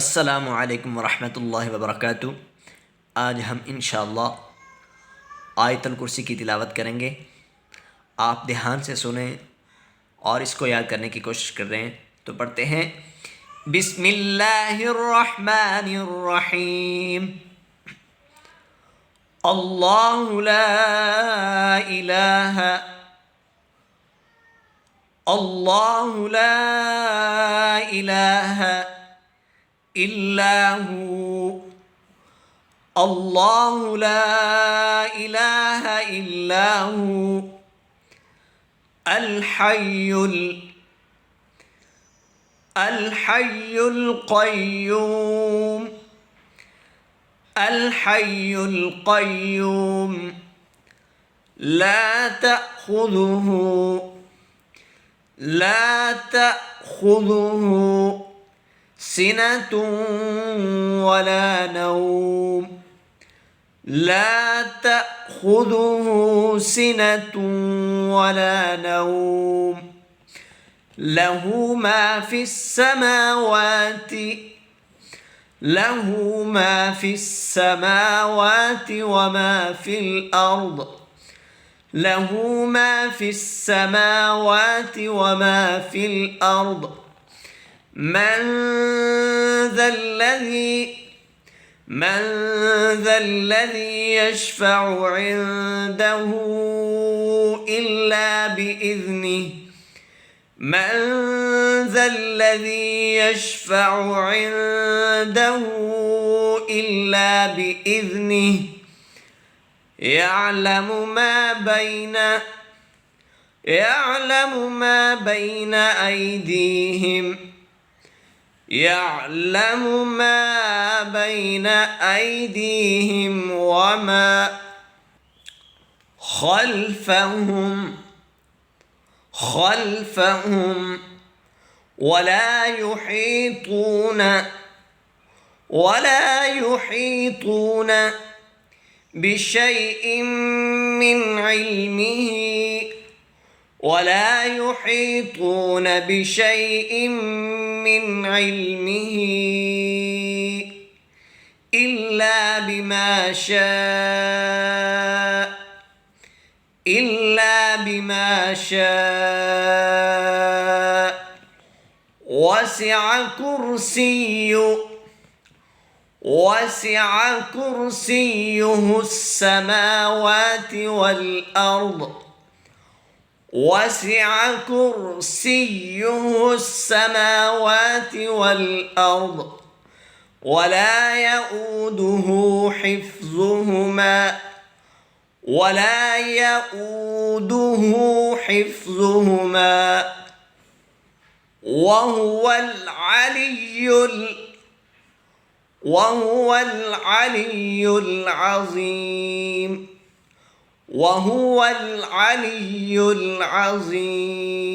अस्सलामु अलैकुम वरहमतुल्लाहि वबरकातुहू। आज हम इंशाअल्लाह आयतुल कुर्सी की तिलावत करेंगे। आप ध्यान से सुने और इसको याद करने की कोशिश कर रहे हैं। तो पढ़ते हैं बिस्मिल्लाहिर्रहमानिर्रहीम। अल्लाहु ला इलाहा अल्लाहु ला इलाहा इल्लाहु अल्लाहु ला इलाहा इल्लाहु अल हय्युल क़य्यूम ला तअख़ुज़ुहु सिनतुन वला नौम ला तअख़ुज़ुहु सिनतुन वला नौम लहु मा फिस समावाति वमा फिल अर्द लहु मा फिस समावाति वमा फिल अर्द من ذا الذي يشفع عنده إلا بإذنه من ذا الذي يشفع عنده إلا بإذنه يعلم ما بين أيديهم وما خلفهم ولا يحيطون بشيء من علمه إلا بما شاء وسع كرسيه السماوات والأرض ولا يؤوده حفظهما وهو العلي العظيم